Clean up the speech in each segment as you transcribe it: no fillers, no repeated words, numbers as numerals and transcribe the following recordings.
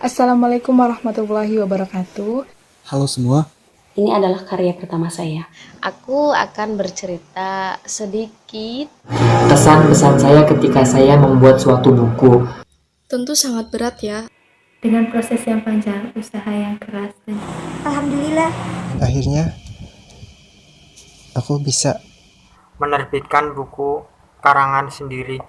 Assalamualaikum warahmatullahi wabarakatuh. Halo semua, Ini adalah karya pertama saya. Aku akan bercerita sedikit. Kesan-pesan saya ketika saya membuat suatu buku. Tentu sangat berat ya. Dengan proses yang panjang, usaha yang keras, dan Alhamdulillah, akhirnya aku bisa menerbitkan buku karangan sendiri.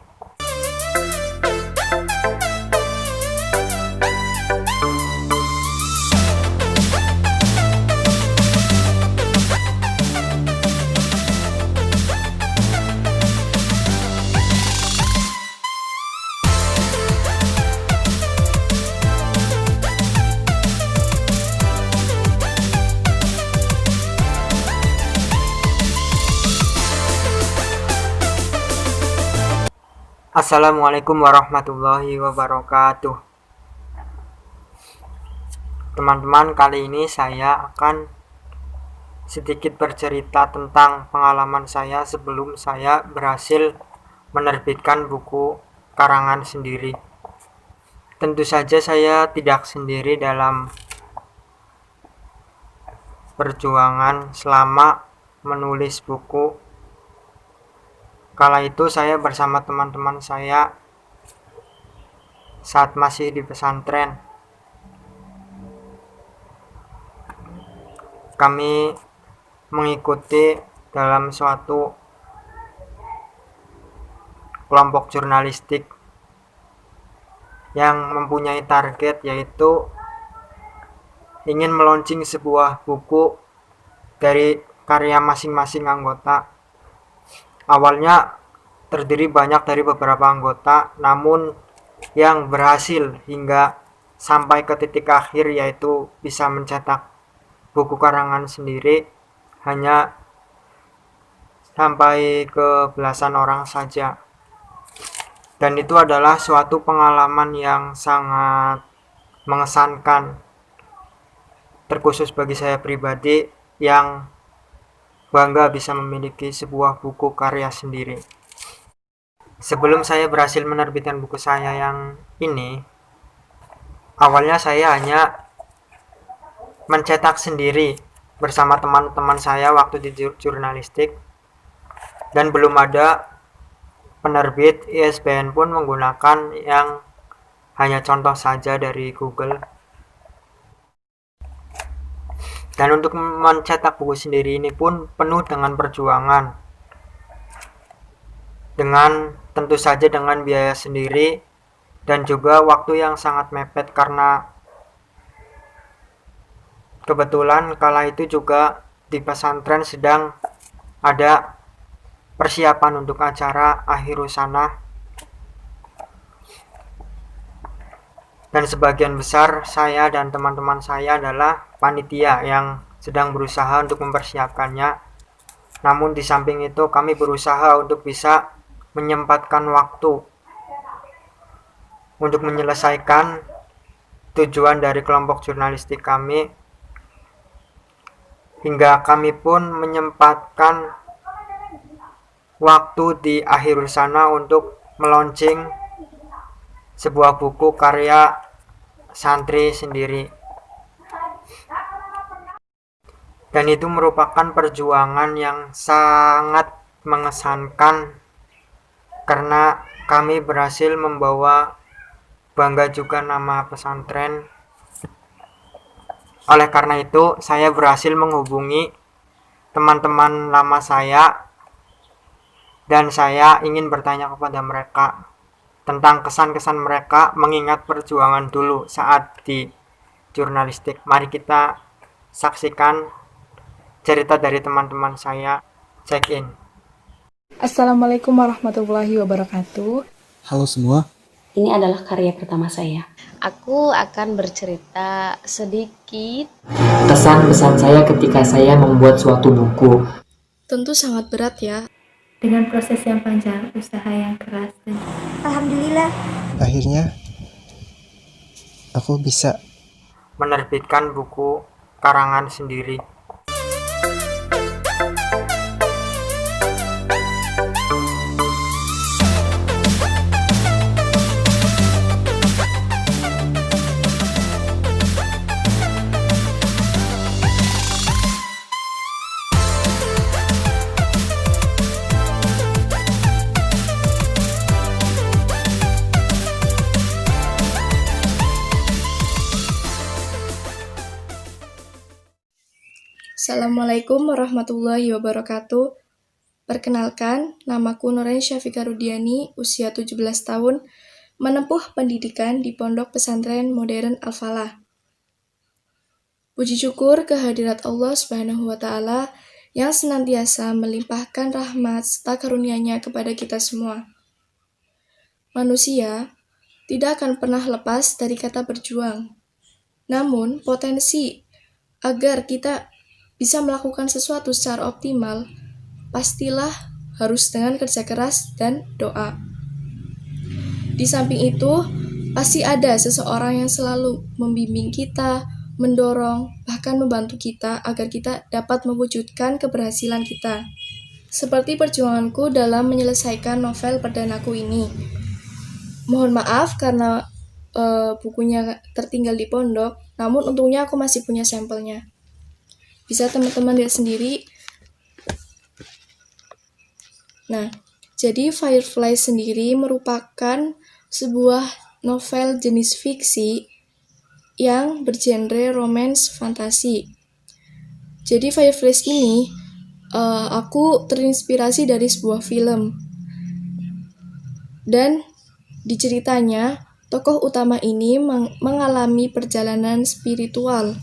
Assalamualaikum warahmatullahi wabarakatuh. Teman-teman, kali ini saya akan sedikit bercerita tentang pengalaman saya sebelum saya berhasil menerbitkan buku karangan sendiri. Tentu saja saya tidak sendiri dalam perjuangan selama menulis buku. Kala itu saya bersama teman-teman saya saat masih di pesantren. Kami mengikuti dalam suatu kelompok jurnalistik yang mempunyai target, yaitu ingin meluncing sebuah buku dari karya masing-masing anggota. Awalnya terdiri banyak dari beberapa anggota, namun yang berhasil hingga sampai ke titik akhir, yaitu bisa mencetak buku karangan sendiri, hanya sampai ke belasan orang saja. Dan itu adalah suatu pengalaman yang sangat mengesankan, terkhusus bagi saya pribadi yang bangga bisa memiliki sebuah buku karya sendiri. Sebelum saya berhasil menerbitkan buku saya yang ini, awalnya saya hanya mencetak sendiri bersama teman-teman saya waktu di jurnalistik, dan belum ada penerbit. ISBN pun menggunakan yang hanya contoh saja dari Google. Dan untuk mencetak buku sendiri ini pun penuh dengan perjuangan, dengan tentu saja dengan biaya sendiri, dan juga waktu yang sangat mepet, karena kebetulan kala itu juga di pesantren sedang ada persiapan untuk acara akhir husana, dan sebagian besar saya dan teman-teman saya adalah panitia yang sedang berusaha untuk mempersiapkannya. Namun di samping itu kami berusaha untuk bisa menyempatkan waktu untuk menyelesaikan tujuan dari kelompok jurnalistik kami, hingga kami pun menyempatkan waktu di akhir sana untuk meluncing sebuah buku karya santri sendiri. Dan itu merupakan perjuangan yang sangat mengesankan, karena kami berhasil membawa bangga juga nama pesantren. Oleh karena itu, saya berhasil menghubungi teman-teman lama saya, dan saya ingin bertanya kepada mereka tentang kesan-kesan mereka mengingat perjuangan dulu saat di jurnalistik. Mari kita saksikan cerita dari teman-teman saya. Check in. Assalamualaikum warahmatullahi wabarakatuh. halo semua. Ini adalah karya pertama saya. Aku akan bercerita sedikit. Kesan-pesan saya ketika saya membuat suatu buku. Tentu sangat berat ya. dengan proses yang panjang, usaha yang keras, dan Alhamdulillah, Akhirnya aku bisa menerbitkan buku karangan sendiri. Assalamualaikum warahmatullahi wabarakatuh. Perkenalkan, namaku Nurain Syafika Rudiani, usia 17 tahun, menempuh pendidikan di Pondok Pesantren Modern Al-Falah. Puji syukur kehadirat Allah Subhanahu wa Ta'ala yang senantiasa melimpahkan rahmat serta karunia-Nya kepada kita semua. Manusia tidak akan pernah lepas dari kata berjuang. Namun, potensi agar kita bisa melakukan sesuatu secara optimal, pastilah harus dengan kerja keras dan doa. Di samping itu, pasti ada seseorang yang selalu membimbing kita, mendorong, bahkan membantu kita agar kita dapat mewujudkan keberhasilan kita. Seperti perjuanganku dalam menyelesaikan novel perdanaku ini. Mohon maaf karena bukunya tertinggal di pondok, namun untungnya aku masih punya sampelnya. Bisa teman-teman lihat sendiri. Nah, jadi Firefly sendiri merupakan sebuah novel jenis fiksi yang bergenre romance fantasi. Jadi Firefly ini aku terinspirasi dari sebuah film. Dan di ceritanya, tokoh utama ini mengalami perjalanan spiritual.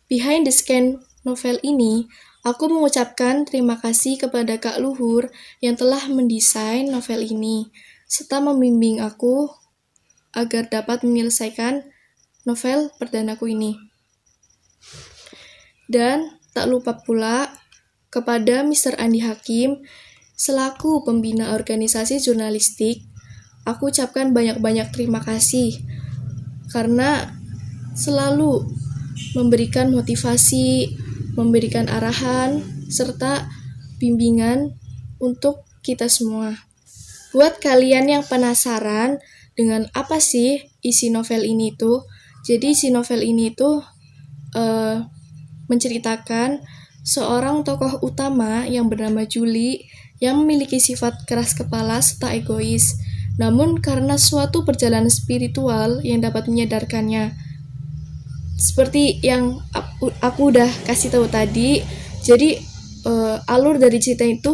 Behind the scan novel ini, aku mengucapkan terima kasih kepada Kak Luhur yang telah mendesain novel ini, serta membimbing aku agar dapat menyelesaikan novel perdanaku ini. Dan tak lupa pula kepada Mr. Andi Hakim, selaku pembina organisasi jurnalistik, aku ucapkan banyak-banyak terima kasih karena selalu memberikan motivasi, memberikan arahan, serta bimbingan untuk kita semua. Buat kalian yang penasaran dengan apa sih isi novel ini tuh, jadi isi novel ini tuh menceritakan seorang tokoh utama yang bernama Julie yang memiliki sifat keras kepala serta egois. Namun karena suatu perjalanan spiritual yang dapat menyadarkannya. Seperti yang aku udah kasih tahu tadi, jadi alur dari cerita itu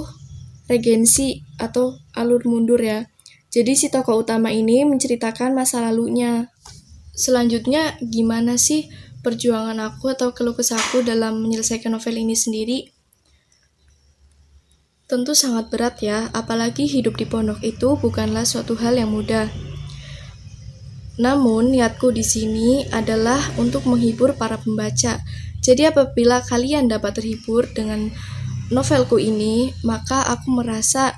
regensi atau alur mundur ya. Jadi si tokoh utama ini menceritakan masa lalunya. Selanjutnya gimana sih perjuangan aku atau keluh kesahku dalam menyelesaikan novel ini sendiri? Tentu sangat berat ya, apalagi hidup di pondok itu bukanlah suatu hal yang mudah. Namun, niatku di sini adalah untuk menghibur para pembaca. Jadi apabila kalian dapat terhibur dengan novelku ini, maka aku merasa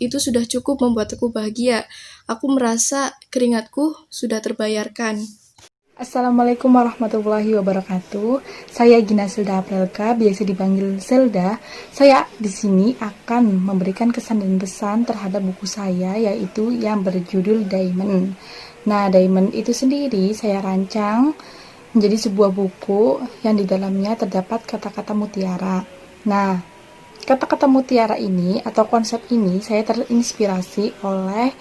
itu sudah cukup membuat aku bahagia. Aku merasa keringatku sudah terbayarkan. Assalamualaikum warahmatullahi wabarakatuh. Saya Gina Selda Aprelka, biasa dipanggil Selda. Saya di sini akan memberikan kesan dan pesan terhadap buku saya, yaitu yang berjudul Diamond. Nah, Diamond itu sendiri saya rancang menjadi sebuah buku yang di dalamnya terdapat kata-kata mutiara. Nah, kata-kata mutiara ini atau konsep ini saya terinspirasi oleh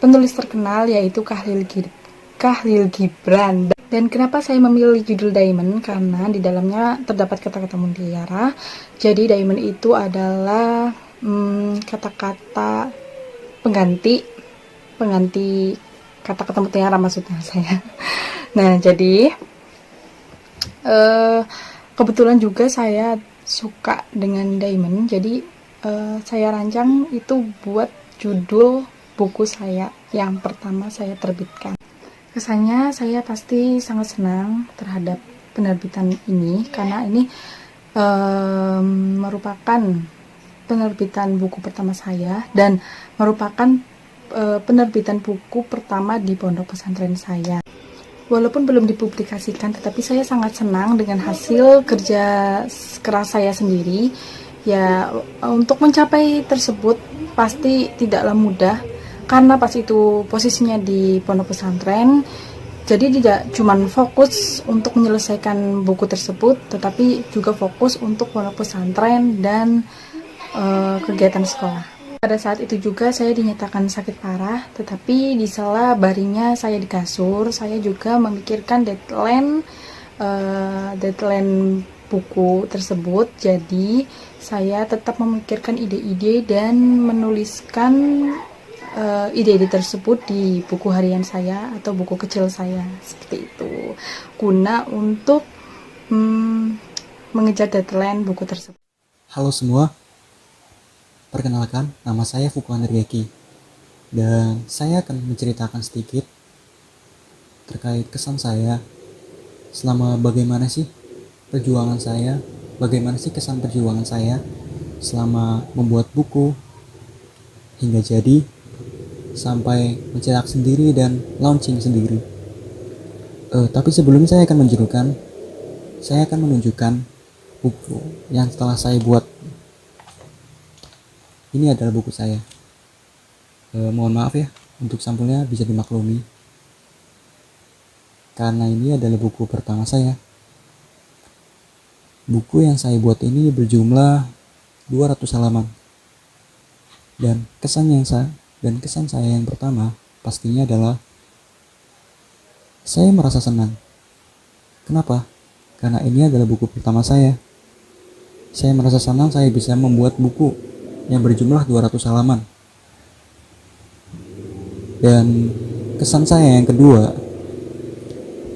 penulis terkenal yaitu Khalil Gibran. Dan kenapa saya memilih judul Diamond? Karena di dalamnya terdapat kata-kata mutiara. Jadi Diamond itu adalah kata-kata pengganti kata-kata mutiara maksudnya saya. Nah, jadi kebetulan juga saya suka dengan Diamond. Jadi saya rancang itu buat judul buku saya yang pertama saya terbitkan. Kesannya saya pasti sangat senang terhadap penerbitan ini karena ini merupakan penerbitan buku pertama saya dan merupakan penerbitan buku pertama di pondok pesantren saya. Walaupun belum dipublikasikan, tetapi saya sangat senang dengan hasil kerja keras saya sendiri. Ya, untuk mencapai tersebut pasti tidaklah mudah, karena pas itu posisinya di pondok pesantren, jadi tidak cuma fokus untuk menyelesaikan buku tersebut, tetapi juga fokus untuk pondok pesantren dan kegiatan sekolah. Pada saat itu juga saya dinyatakan sakit parah, tetapi di sela baringnya saya di kasur, saya juga memikirkan deadline buku tersebut. Jadi saya tetap memikirkan ide-ide dan menuliskan ide-ide tersebut di buku harian saya atau buku kecil saya, seperti itu, guna untuk mengejar deadline buku tersebut. Halo semua, perkenalkan, nama saya Fukuan Ryeki, dan saya akan menceritakan sedikit terkait kesan saya selama bagaimana sih perjuangan saya, bagaimana sih kesan perjuangan saya selama membuat buku hingga jadi sampai mencetak sendiri dan launching sendiri. Tapi sebelumnya saya akan menunjukkan buku yang telah saya buat. Ini adalah buku saya. Mohon maaf ya, untuk sampulnya bisa dimaklumi, karena ini adalah buku pertama saya. Buku yang saya buat ini berjumlah 200 halaman. Dan kesan saya yang pertama pastinya adalah saya merasa senang. Kenapa? Karena ini adalah buku pertama saya. Saya merasa senang saya bisa membuat buku yang berjumlah 200 halaman. Dan kesan saya yang kedua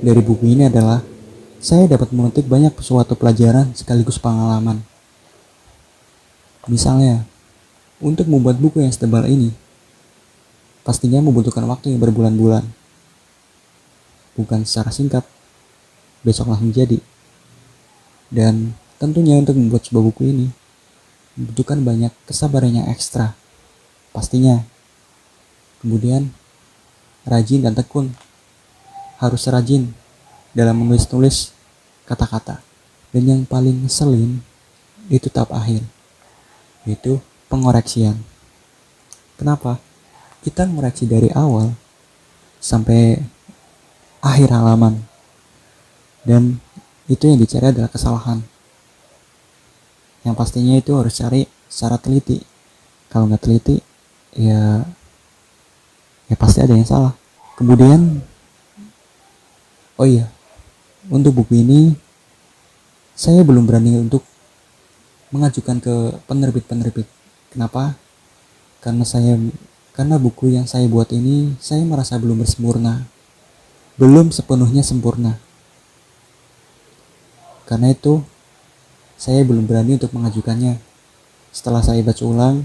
dari buku ini adalah saya dapat memetik banyak suatu pelajaran sekaligus pengalaman. Misalnya, untuk membuat buku yang setebal ini, pastinya membutuhkan waktu yang berbulan-bulan. Bukan secara singkat, besok langsung jadi. Dan tentunya untuk membuat sebuah buku ini, membutuhkan banyak kesabaran yang ekstra. Pastinya. Kemudian, rajin dan tekun. Harus rajin dalam menulis-nulis kata-kata. Dan yang paling ngeselin itu tahap akhir, yaitu pengoreksian. Kenapa? Kita ngoreksi dari awal sampai akhir halaman, dan itu yang dicari adalah kesalahan. Yang pastinya itu harus cari secara teliti. Kalau nggak teliti, ya pasti ada yang salah. Kemudian oh iya, untuk buku ini saya belum berani untuk mengajukan ke penerbit-penerbit. Kenapa? Karena buku yang saya buat ini saya merasa belum bersempurna. Belum sepenuhnya sempurna. Karena itu saya belum berani untuk mengajukannya. Setelah saya baca ulang,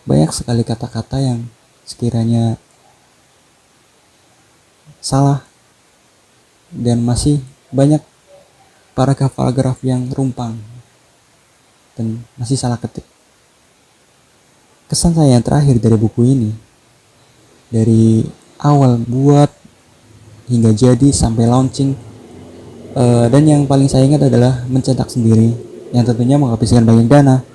banyak sekali kata-kata yang sekiranya salah. Dan masih banyak paragraf-paragraf yang rumpang dan masih salah ketik. Kesan saya yang terakhir dari buku ini, dari awal buat hingga jadi sampai launching, dan yang paling saya ingat adalah mencetak sendiri, yang tentunya menghabiskan banyak dana.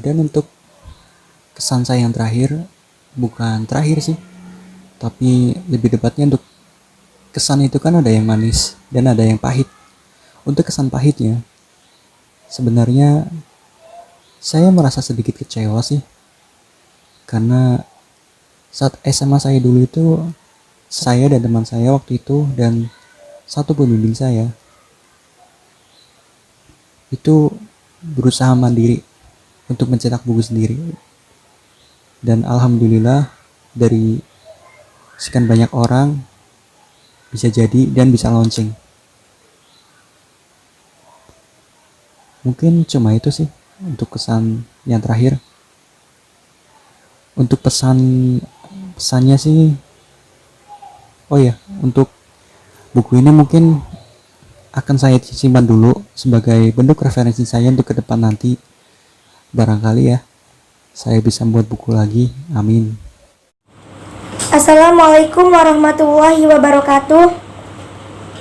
Dan untuk kesan saya yang terakhir, bukan terakhir sih, tapi lebih tepatnya untuk kesan itu kan ada yang manis dan ada yang pahit. Untuk kesan pahitnya, sebenarnya saya merasa sedikit kecewa sih, karena saat SMA saya dulu itu, saya dan teman saya waktu itu dan satu pembimbing saya itu berusaha mandiri untuk mencetak buku sendiri. Dan alhamdulillah dari sekian banyak orang bisa jadi dan bisa launching. Mungkin cuma itu sih untuk kesan yang terakhir. Untuk pesannya sih, oh ya, untuk buku ini mungkin akan saya simpan dulu sebagai bentuk referensi saya untuk ke depan nanti. Barangkali ya saya bisa membuat buku lagi. Amin. Assalamualaikum warahmatullahi wabarakatuh.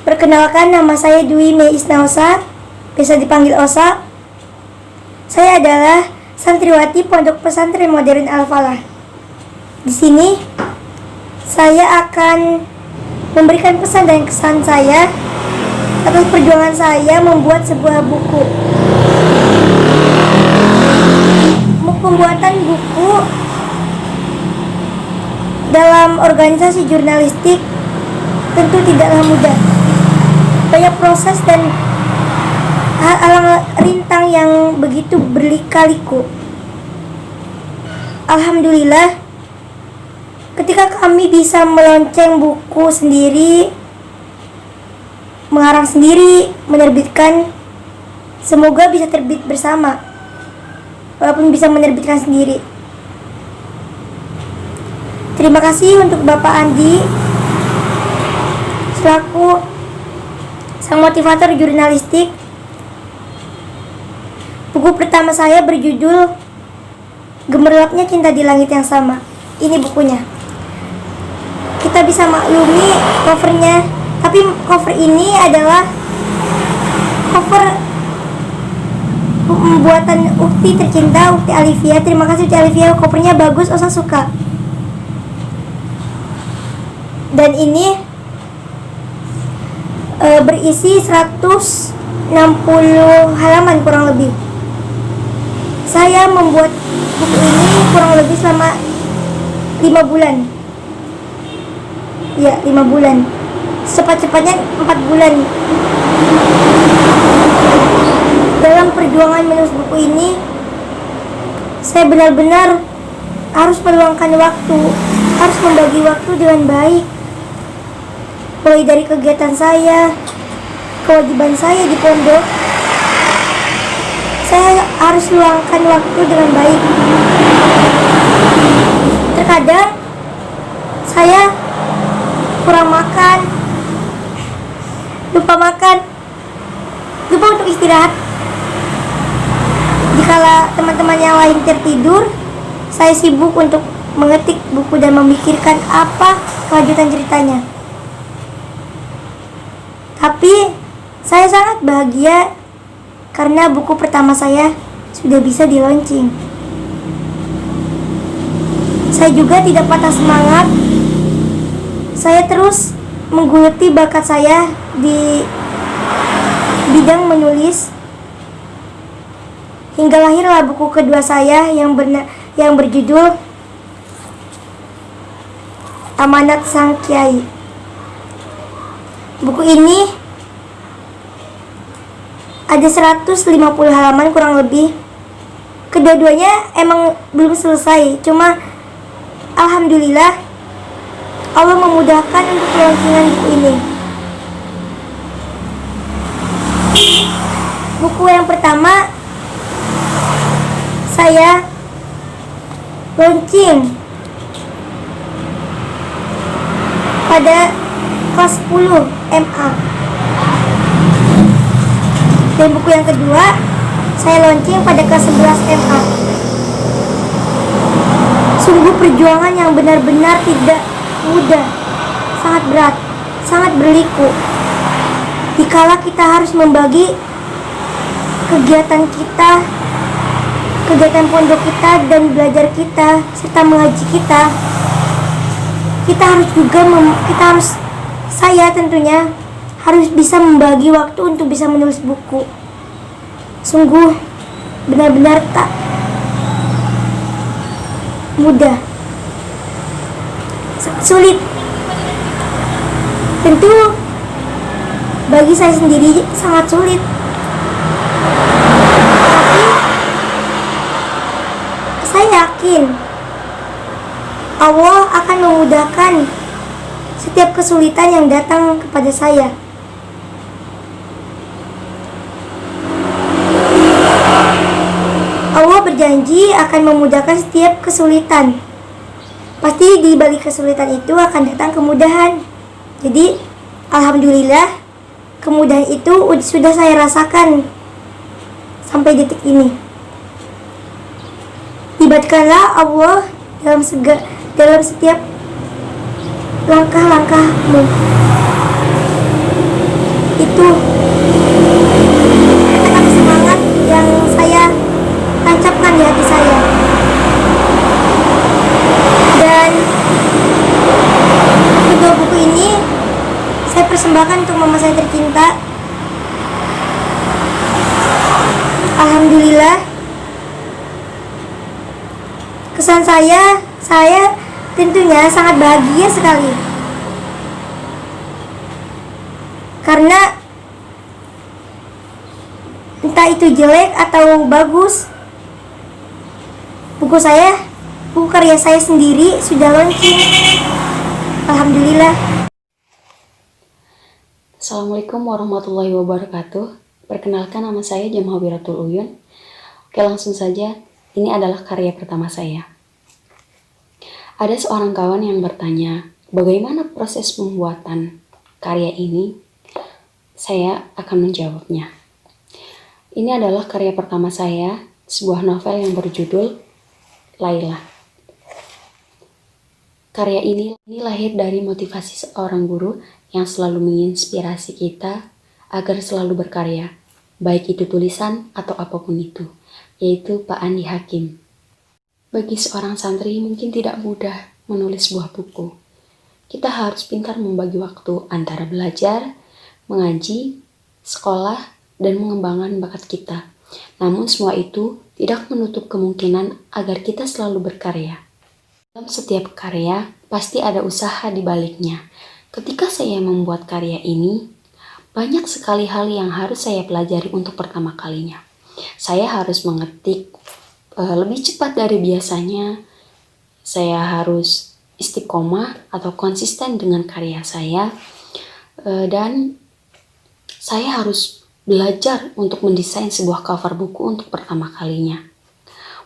Perkenalkan, nama saya Dwi Mei Isnaosa, bisa dipanggil Osa. Saya adalah santriwati Pondok Pesantren Modern Al-Falah. Di sini saya akan memberikan pesan dan kesan saya atas perjuangan saya membuat sebuah buku. Pembuatan buku dalam organisasi jurnalistik tentu tidaklah mudah. banyak proses dan halang rintang yang begitu berlika-liku. Alhamdulillah, ketika kami bisa melonceng buku sendiri, mengarang sendiri, menerbitkan, semoga bisa terbit bersama, walaupun bisa menerbitkan sendiri. Terima kasih untuk Bapak Andi selaku sang motivator jurnalistik. Buku pertama saya berjudul Gemerlapnya Cinta di Langit yang Sama. Ini bukunya. Kita bisa maklumi covernya, tapi cover ini adalah cover buatan Ukti tercinta, Ukti Alivia. Terima kasih Ukti Alivia, covernya bagus, Osa suka. Dan ini berisi 160 halaman kurang lebih. Saya membuat buku ini kurang lebih selama 5 bulan. Ya, 5 bulan. Cepat-cepatnya 4 bulan. Dalam perjuangan menulis buku ini, saya benar-benar harus meluangkan waktu, harus membagi waktu dengan baik. Mulai dari kegiatan saya, kewajiban saya di pondok, saya harus luangkan waktu dengan baik. Terkadang saya kurang makan, lupa untuk istirahat. Jikala teman-teman yang lain tertidur, saya sibuk untuk mengetik buku dan memikirkan apa kelanjutan ceritanya. Tapi saya sangat bahagia karena buku pertama saya sudah bisa di launching. Saya juga tidak patah semangat. Saya terus menggeluti bakat saya di bidang menulis hingga lahirlah buku kedua saya yang berjudul Amanat Sang Kiai. Buku ini ada 150 halaman kurang lebih. Kedua-duanya emang belum selesai, cuma alhamdulillah Allah memudahkan untuk launching buku ini. Buku yang pertama saya launching pada kelas 10 MA. Dan buku yang kedua saya launching pada kelas 11 MA. Sungguh perjuangan yang benar-benar tidak mudah, sangat berat, sangat berliku. Dikala kita harus membagi kegiatan kita, kegiatan pondok kita dan belajar kita serta mengaji kita harus juga saya tentunya harus bisa membagi waktu untuk bisa menulis buku. Sungguh benar-benar tak mudah, sangat sulit. Tentu bagi saya sendiri sangat sulit. Tapi saya yakin Allah akan memudahkan setiap kesulitan yang datang kepada saya. Allah berjanji akan memudahkan setiap kesulitan. Pasti di balik kesulitan itu akan datang kemudahan. Jadi, alhamdulillah, kemudahan itu sudah saya rasakan sampai detik ini. Libatkanlah Allah dalam setiap langkah-langkahmu. Itu kata semangat yang saya tancapkan di hati saya. Dan kedua buku ini saya persembahkan untuk mama saya tercinta. Alhamdulillah, kesan saya tentunya sangat bahagia sekali. Karena entah itu jelek atau bagus. Buku karya saya sendiri sudah launching. Alhamdulillah. Assalamualaikum warahmatullahi wabarakatuh. Perkenalkan, nama saya Jamhawiratul Uyun. Oke, langsung saja. Ini adalah karya pertama saya. Ada seorang kawan yang bertanya, bagaimana proses pembuatan karya ini? Saya akan menjawabnya. Ini adalah karya pertama saya, sebuah novel yang berjudul Laila. Karya ini lahir dari motivasi seorang guru yang selalu menginspirasi kita agar selalu berkarya, baik itu tulisan atau apapun itu, yaitu Pak Andi Hakim. Bagi seorang santri mungkin tidak mudah menulis sebuah buku. Kita harus pintar membagi waktu antara belajar, mengaji, sekolah, dan mengembangkan bakat kita. Namun semua itu tidak menutup kemungkinan agar kita selalu berkarya. Dalam setiap karya, pasti ada usaha di baliknya. Ketika saya membuat karya ini, banyak sekali hal yang harus saya pelajari untuk pertama kalinya. Saya harus mengetik lebih cepat dari biasanya. Saya harus istiqomah atau konsisten dengan karya saya. Dan saya harus belajar untuk mendesain sebuah cover buku untuk pertama kalinya.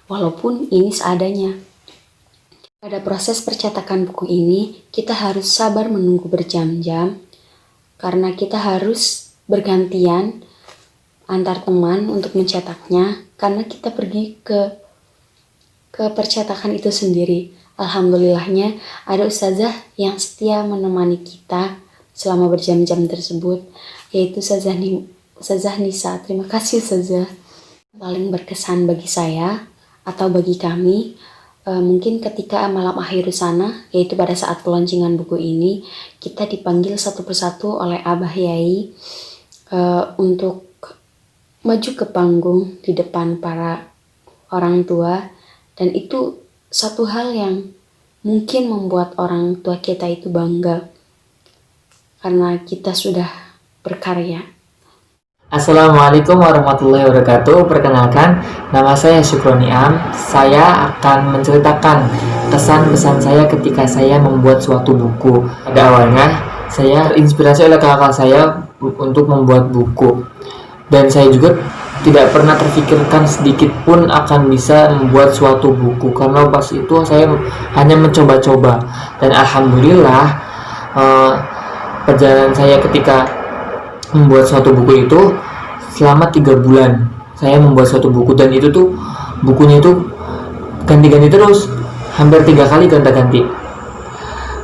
Walaupun ini seadanya. Pada proses percetakan buku ini, kita harus sabar menunggu berjam-jam, karena kita harus bergantian antar teman untuk mencetaknya, karena kita pergi ke percetakan itu sendiri. Alhamdulillahnya ada ustazah yang setia menemani kita selama berjam-jam tersebut, yaitu Ustazah Nisa. Terima kasih Ustazah. Paling berkesan bagi saya atau bagi kami, mungkin ketika malam akhir sana, yaitu pada saat peluncingan buku ini, kita dipanggil satu persatu oleh Abah Yai untuk maju ke panggung di depan para orang tua, dan itu satu hal yang mungkin membuat orang tua kita itu bangga karena kita sudah berkarya. Assalamualaikum warahmatullahi wabarakatuh. Perkenalkan, nama saya Syukroni Am. Saya akan menceritakan kesan-pesan saya ketika saya membuat suatu buku. Pada awalnya, saya terinspirasi oleh kakak saya untuk membuat buku. Dan saya juga tidak pernah terfikirkan sedikit pun akan bisa membuat suatu buku. Karena pas itu saya hanya mencoba-coba. Dan alhamdulillah, perjalanan saya ketika membuat suatu buku itu selama 3 bulan saya membuat suatu buku, dan itu tuh bukunya itu ganti-ganti terus, hampir 3 kali ganti-ganti.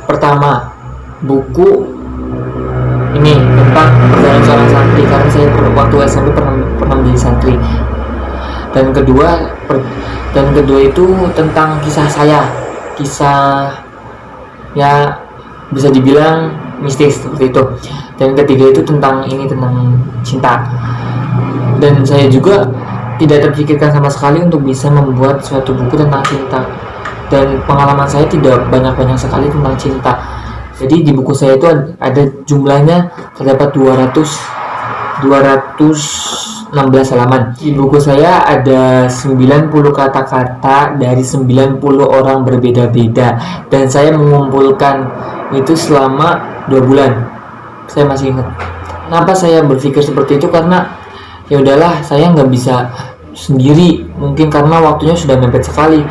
Pertama, buku ini tentang perjalanan seorang santri, karena saya waktu SMP pernah menjadi santri. Dan kedua itu tentang kisah saya, kisah ya bisa dibilang mistis seperti itu. Dan ketiga itu tentang cinta. Dan saya juga tidak terpikirkan sama sekali untuk bisa membuat suatu buku tentang cinta. Dan pengalaman saya tidak banyak-banyak sekali tentang cinta. Jadi di buku saya itu ada jumlahnya terdapat 216 halaman. Di buku saya ada 90 kata-kata dari 90 orang berbeda-beda. Dan saya mengumpulkan itu selama 2 bulan. Saya masih ingat. Kenapa saya berpikir seperti itu? Karena ya udahlah, saya nggak bisa sendiri, mungkin karena waktunya sudah mepet sekali.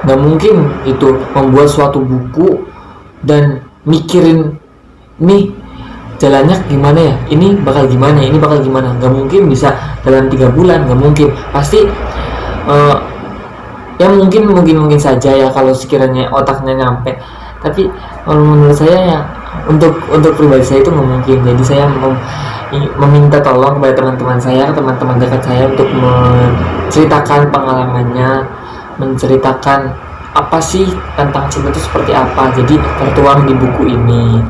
Nggak mungkin itu membuat suatu buku dan mikirin nih jalannya gimana ya, ini bakal gimana. Nggak mungkin bisa dalam 3 bulan, nggak mungkin. Pasti ya mungkin saja ya kalau sekiranya otaknya nyampe. Tapi menurut saya ya untuk pribadi saya itu nggak mungkin. Jadi saya meminta tolong kepada teman-teman dekat saya untuk menceritakan pengalamannya, menceritakan apa sih tentang cinta itu seperti apa. Jadi tertuang di buku ini.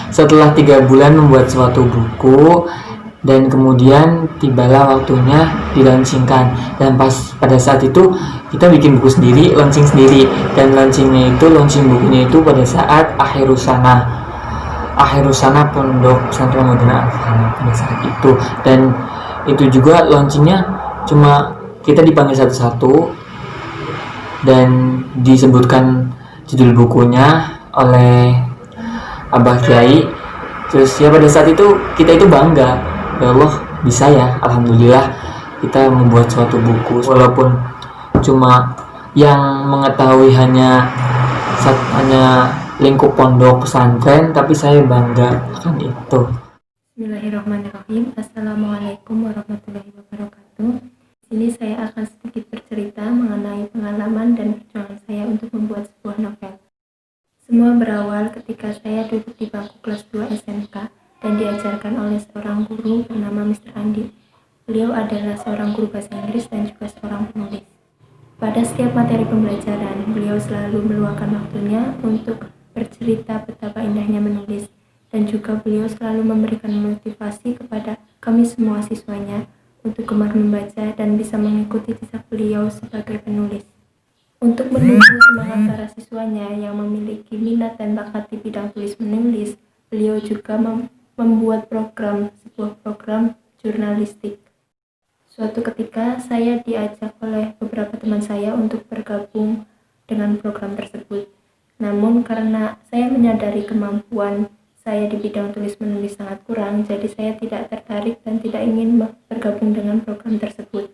Setelah 3 bulan membuat suatu buku, dan kemudian tibalah waktunya dilaunchingkan. Dan pada saat itu kita bikin buku sendiri, launching sendiri. Dan launching bukunya itu pada saat akhir usana Pondok Pesantren Madinah Al-Fana pada saat itu. Dan Itu juga launchingnya cuma kita dipanggil satu-satu dan disebutkan judul bukunya oleh Abah Kiai. Terus ya pada saat itu kita itu bangga, ya Allah bisa ya, alhamdulillah kita membuat suatu buku walaupun cuma yang mengetahui hanya lingkup pondok pesantren, tapi saya bangga akan itu. Bismillahirrahmanirrahim. Assalamualaikum warahmatullahi wabarakatuh. Di sini saya akan sedikit bercerita mengenai pengalaman dan perjuangan saya untuk membuat sebuah novel. Semua berawal ketika saya duduk di bangku kelas 2 SMK dan diajarkan oleh seorang guru bernama Mr. Andi. Beliau adalah seorang guru bahasa Inggris dan juga seorang penulis. Pada setiap materi pembelajaran, beliau selalu meluangkan waktunya untuk bercerita betapa indahnya menulis, dan juga beliau selalu memberikan motivasi kepada kami semua siswanya untuk gemar membaca dan bisa mengikuti jejak beliau sebagai penulis. Untuk menumbuh semangat para siswanya yang memiliki minat dan bakat di bidang tulis menulis, beliau juga membuat sebuah program jurnalistik. Suatu ketika saya diajak oleh beberapa teman saya untuk bergabung dengan program tersebut. Namun karena saya menyadari kemampuan saya di bidang tulis menulis sangat kurang, jadi saya tidak tertarik dan tidak ingin bergabung dengan program tersebut.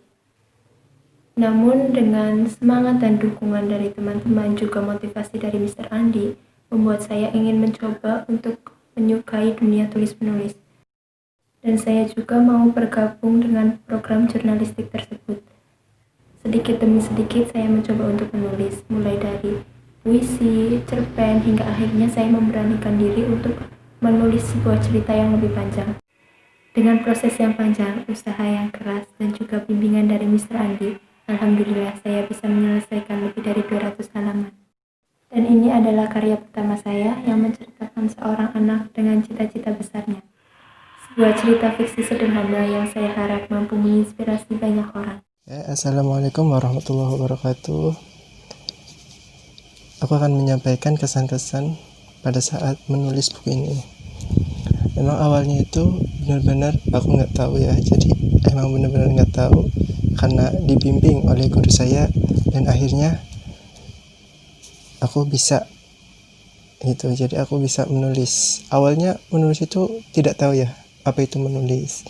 Namun dengan semangat dan dukungan dari teman-teman juga motivasi dari Mr. Andi, membuat saya ingin mencoba untuk menyukai dunia tulis menulis. Dan saya juga mau bergabung dengan program jurnalistik tersebut. Sedikit demi sedikit saya mencoba untuk menulis, mulai dari puisi, cerpen, hingga akhirnya saya memberanikan diri untuk menulis sebuah cerita yang lebih panjang. Dengan proses yang panjang, usaha yang keras, dan juga bimbingan dari Mr. Andi, alhamdulillah saya bisa menyelesaikan lebih dari 200 halaman. Dan ini adalah karya pertama saya yang menceritakan seorang anak dengan cita-cita besarnya. Sebuah cerita fiksi sederhana yang saya harap mampu menginspirasi banyak orang. Assalamualaikum warahmatullahi wabarakatuh. Aku akan menyampaikan kesan-kesan pada saat menulis buku ini. Memang awalnya itu benar-benar aku nggak tahu ya. Jadi emang benar-benar nggak tahu karena dibimbing oleh guru saya dan akhirnya aku bisa gitu. Jadi aku bisa menulis. Awalnya menulis itu tidak tahu ya apa itu menulis.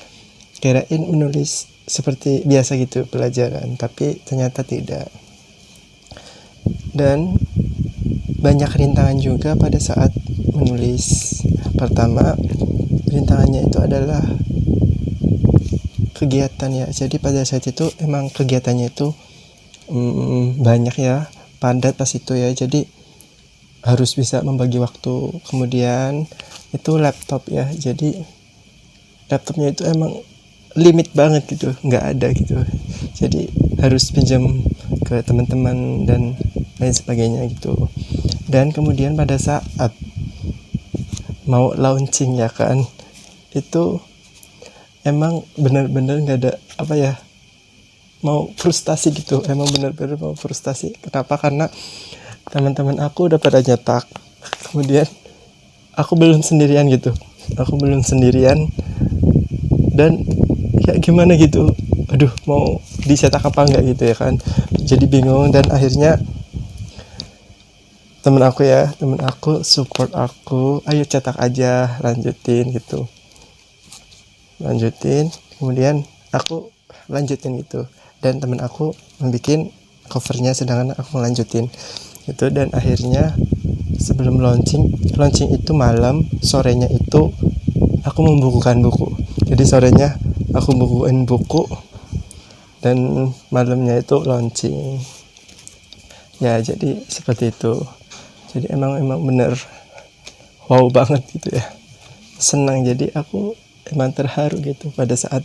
Kirain menulis seperti biasa gitu pelajaran, tapi ternyata tidak. Dan banyak rintangan juga pada saat menulis. Pertama, rintangannya itu adalah kegiatan ya. Jadi pada saat itu emang kegiatannya itu banyak ya, padat pas itu ya. Jadi harus bisa membagi waktu. Kemudian itu laptop ya. Jadi laptopnya itu emang limit banget gitu, nggak ada gitu. Jadi harus pinjam ke teman-teman dan lain sebagainya gitu. Dan kemudian pada saat mau launching ya kan, itu emang benar-benar nggak ada apa ya, mau frustasi gitu. Emang benar-benar mau frustasi. Kenapa? Karena teman-teman aku udah pada nyetak, kemudian aku belum sendirian gitu. Aku belum sendirian dan ya gimana gitu, aduh mau dicetak apa enggak gitu ya kan. Jadi bingung dan akhirnya temen aku support aku, ayo cetak aja, lanjutin gitu. Lanjutin, kemudian aku lanjutin gitu. Dan temen aku membuat covernya sedangkan aku lanjutin gitu. Dan akhirnya sebelum launching itu malam, sorenya itu aku membukukan buku. Jadi sorenya aku bukuin buku dan malamnya itu launching. Ya jadi seperti itu. Jadi emang bener wow banget gitu ya. Senang, jadi aku emang terharu gitu pada saat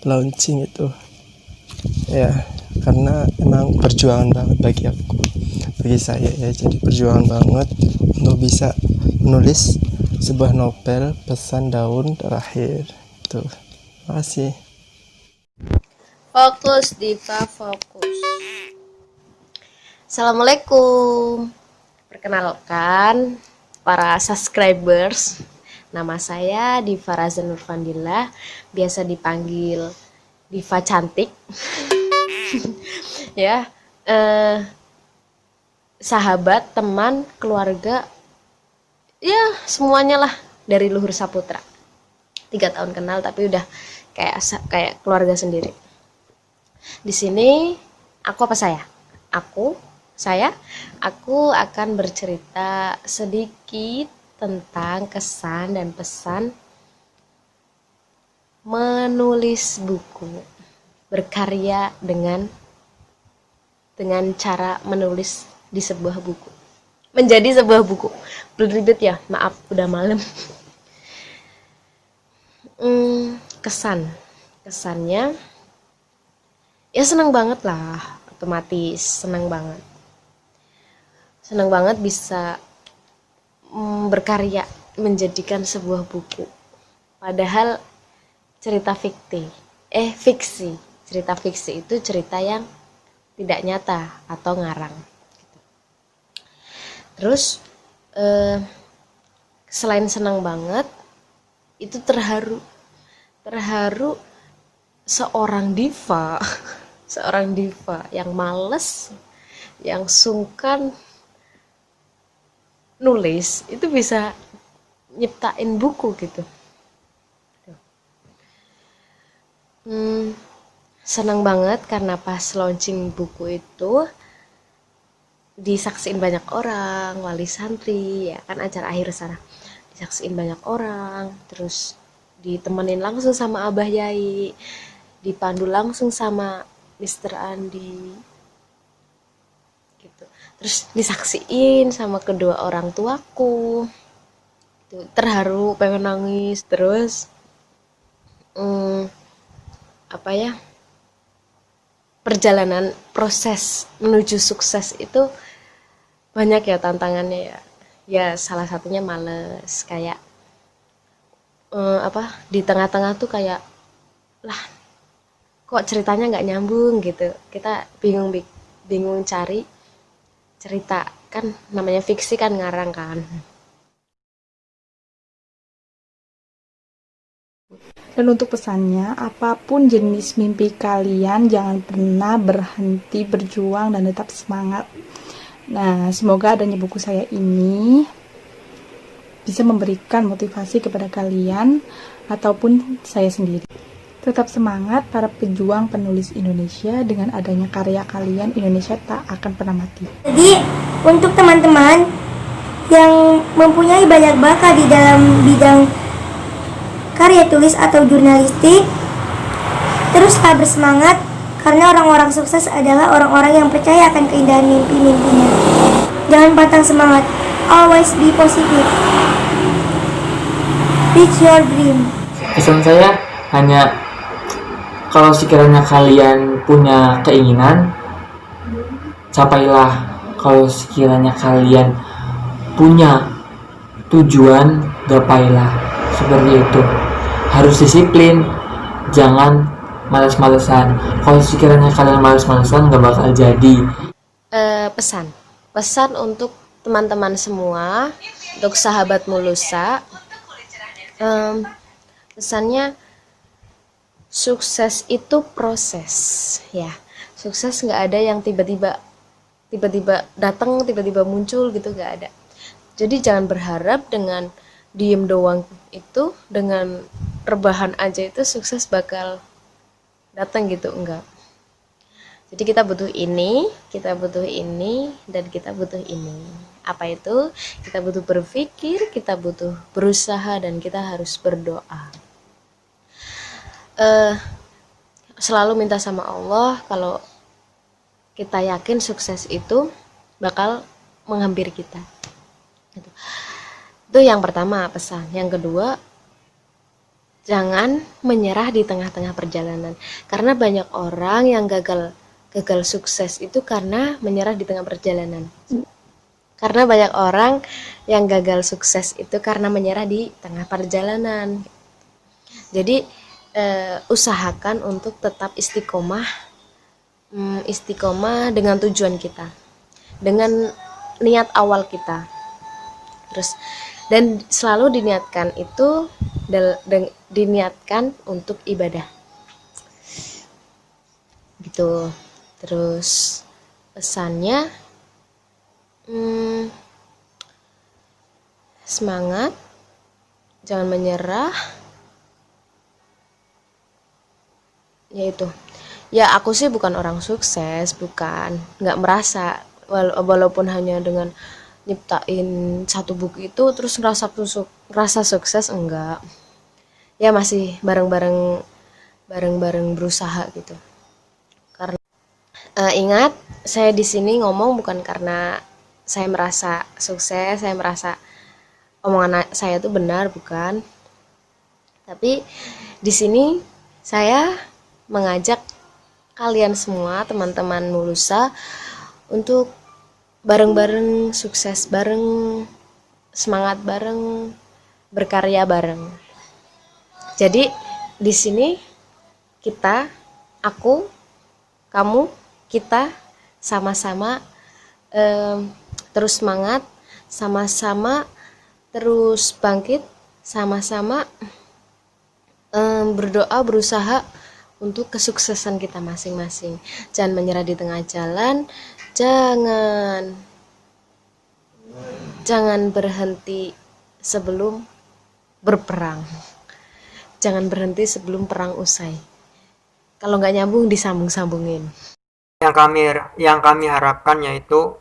launching itu. Ya karena emang perjuangan banget bagi saya ya. Jadi perjuangan banget untuk bisa menulis sebuah novel Pesan Daun Terakhir. Tuh. Terima kasih. Fokus Diva, fokus. Assalamualaikum. Perkenalkan para subscribers, nama saya Diva Razan Nurfandillah, biasa dipanggil diva cantik ya, sahabat, teman, keluarga, ya semuanya lah dari Luhur Saputra. 3 tahun kenal tapi udah kayak keluarga sendiri. Di sini aku apa saya? Aku akan bercerita sedikit tentang kesan dan pesan menulis buku, berkarya dengan cara menulis di sebuah buku, menjadi sebuah buku. Belum ribet ya, maaf udah malam. Kesannya ya senang banget lah, otomatis senang banget bisa berkarya menjadikan sebuah buku. Padahal cerita fiksi. Cerita fiksi itu cerita yang tidak nyata atau ngarang. Terus selain senang banget, itu terharu seorang diva yang males, yang sungkan nulis, itu bisa nyiptain buku gitu. Senang banget karena pas launching buku itu disaksiin banyak orang, wali santri, ya kan acara akhir sana. Disaksiin banyak orang, terus ditemenin langsung sama Abah Yai, dipandu langsung sama Mr. Andi gitu. Terus disaksiin sama kedua orang tuaku. Terharu, pengen nangis. Terus perjalanan proses menuju sukses itu banyak ya tantangannya ya. Ya salah satunya males, kayak di tengah-tengah tuh kayak lah kok ceritanya nggak nyambung gitu. Kita bingung cari cerita, kan namanya fiksi kan, ngarang kan. Dan untuk pesannya, apapun jenis mimpi kalian, jangan pernah berhenti berjuang dan tetap semangat. Nah, semoga adanya buku saya ini bisa memberikan motivasi kepada kalian ataupun saya sendiri. Tetap semangat para pejuang penulis Indonesia, dengan adanya karya kalian, Indonesia tak akan pernah mati. Jadi, untuk teman-teman yang mempunyai banyak bakat di dalam bidang karya tulis atau jurnalistik, teruslah bersemangat, karena orang-orang sukses adalah orang-orang yang percaya akan keindahan mimpi-mimpinya. Jangan pantang semangat, always be positive. Reach your dream. Pesan saya hanya, kalau sekiranya kalian punya keinginan, capailah. Kalau sekiranya kalian punya tujuan, gapailah. Seperti itu. Harus disiplin, jangan malas-malesan. Kalau sekiranya kalian malas-malesan, gak bakal jadi. Pesan untuk teman-teman semua, untuk sahabat Mulusa, pesannya, sukses itu proses ya. Sukses nggak ada yang tiba-tiba datang, tiba-tiba muncul gitu, nggak ada. Jadi jangan berharap dengan diem doang itu, dengan rebahan aja itu sukses bakal datang gitu, enggak. Jadi kita butuh ini, dan kita butuh ini. Apa itu? Kita butuh berpikir, kita butuh berusaha, dan kita harus berdoa. Selalu minta sama Allah kalau kita yakin sukses itu bakal menghampiri kita. Itu yang pertama pesan. Yang kedua, jangan menyerah di tengah-tengah perjalanan. Karena banyak orang yang gagal sukses itu karena menyerah di tengah perjalanan. Karena banyak orang yang gagal sukses itu karena menyerah di tengah perjalanan. Jadi usahakan untuk tetap istiqomah dengan tujuan kita, dengan niat awal kita. Terus, dan selalu diniatkan itu diniatkan untuk ibadah. Itu. Terus pesannya semangat, jangan menyerah. Yaitu. Ya aku sih bukan orang sukses, nggak merasa walaupun hanya dengan nyiptain satu buku itu terus ngerasa sukses, enggak. Ya masih bareng-bareng berusaha gitu. Karena ingat, saya di sini ngomong bukan karena saya merasa sukses, saya merasa omongan saya itu benar, bukan. Tapi di sini saya mengajak kalian semua, teman-teman Mulusa, untuk bareng-bareng sukses bareng, semangat bareng, berkarya bareng. Jadi di sini kita, aku, kamu, kita sama-sama terus semangat, sama-sama terus bangkit, sama-sama berdoa, berusaha untuk kesuksesan kita masing-masing. Jangan menyerah di tengah jalan, jangan berhenti sebelum berperang. Jangan berhenti sebelum perang usai. Kalau nggak nyambung, disambung-sambungin. Yang kami harapkan yaitu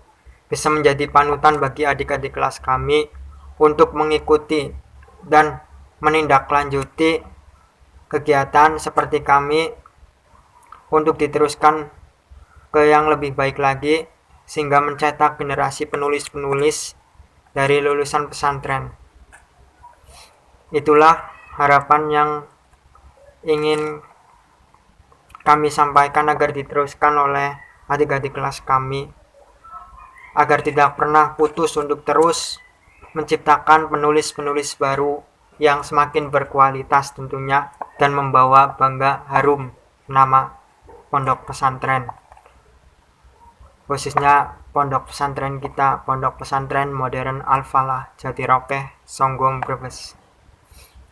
bisa menjadi panutan bagi adik-adik kelas kami untuk mengikuti dan menindaklanjuti kegiatan seperti kami untuk diteruskan ke yang lebih baik lagi, sehingga mencetak generasi penulis-penulis dari lulusan pesantren. Itulah harapan yang ingin kami sampaikan agar diteruskan oleh adik-adik kelas kami, agar tidak pernah putus untuk terus menciptakan penulis-penulis baru yang semakin berkualitas tentunya, dan membawa bangga harum nama pondok pesantren, khususnya pondok pesantren kita, Pondok Pesantren Modern Al-Falah Jatiropeh, Songgong, Brebes.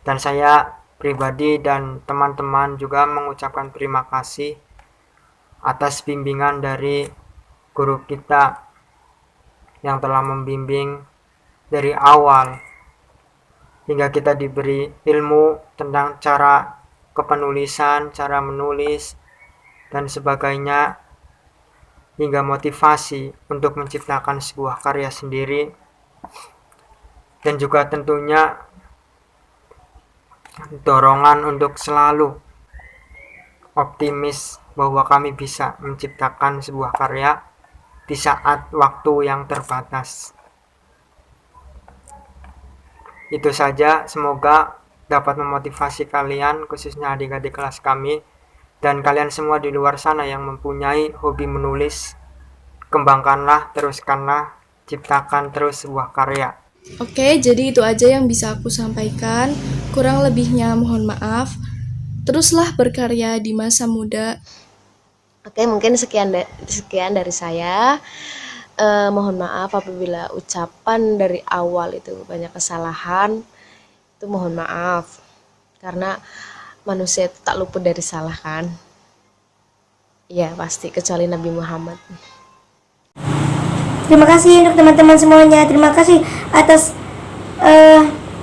Dan saya pribadi dan teman-teman juga mengucapkan terima kasih atas bimbingan dari guru kita yang telah membimbing dari awal hingga kita diberi ilmu tentang cara kepenulisan, cara menulis, dan sebagainya, hingga motivasi untuk menciptakan sebuah karya sendiri, dan juga tentunya dorongan untuk selalu optimis bahwa kami bisa menciptakan sebuah karya di saat waktu yang terbatas. Itu saja, semoga dapat memotivasi kalian, khususnya adik-adik kelas kami, dan kalian semua di luar sana yang mempunyai hobi menulis. Kembangkanlah, teruskanlah, ciptakan terus sebuah karya. Oke, jadi itu aja yang bisa aku sampaikan. Kurang lebihnya mohon maaf. Teruslah berkarya di masa muda. Oke, mungkin sekian dari saya. Mohon maaf apabila ucapan dari awal itu banyak kesalahan. Itu mohon maaf. Karena manusia itu tak luput dari salah, kan? Ya, pasti, kecuali Nabi Muhammad. Terima kasih untuk teman-teman semuanya. Terima kasih atas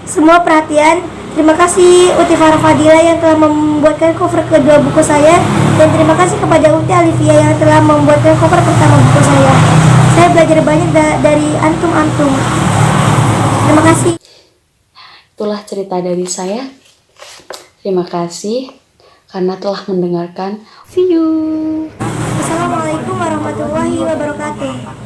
semua perhatian. Terima kasih Uti Farah Fadila yang telah membuatkan cover kedua buku saya, dan terima kasih kepada Uti Alivia yang telah membuatkan cover pertama buku saya. Saya belajar banyak dari antum-antum. Terima kasih. Itulah cerita dari saya. Terima kasih karena telah mendengarkan. See you. Assalamualaikum warahmatullahi wabarakatuh.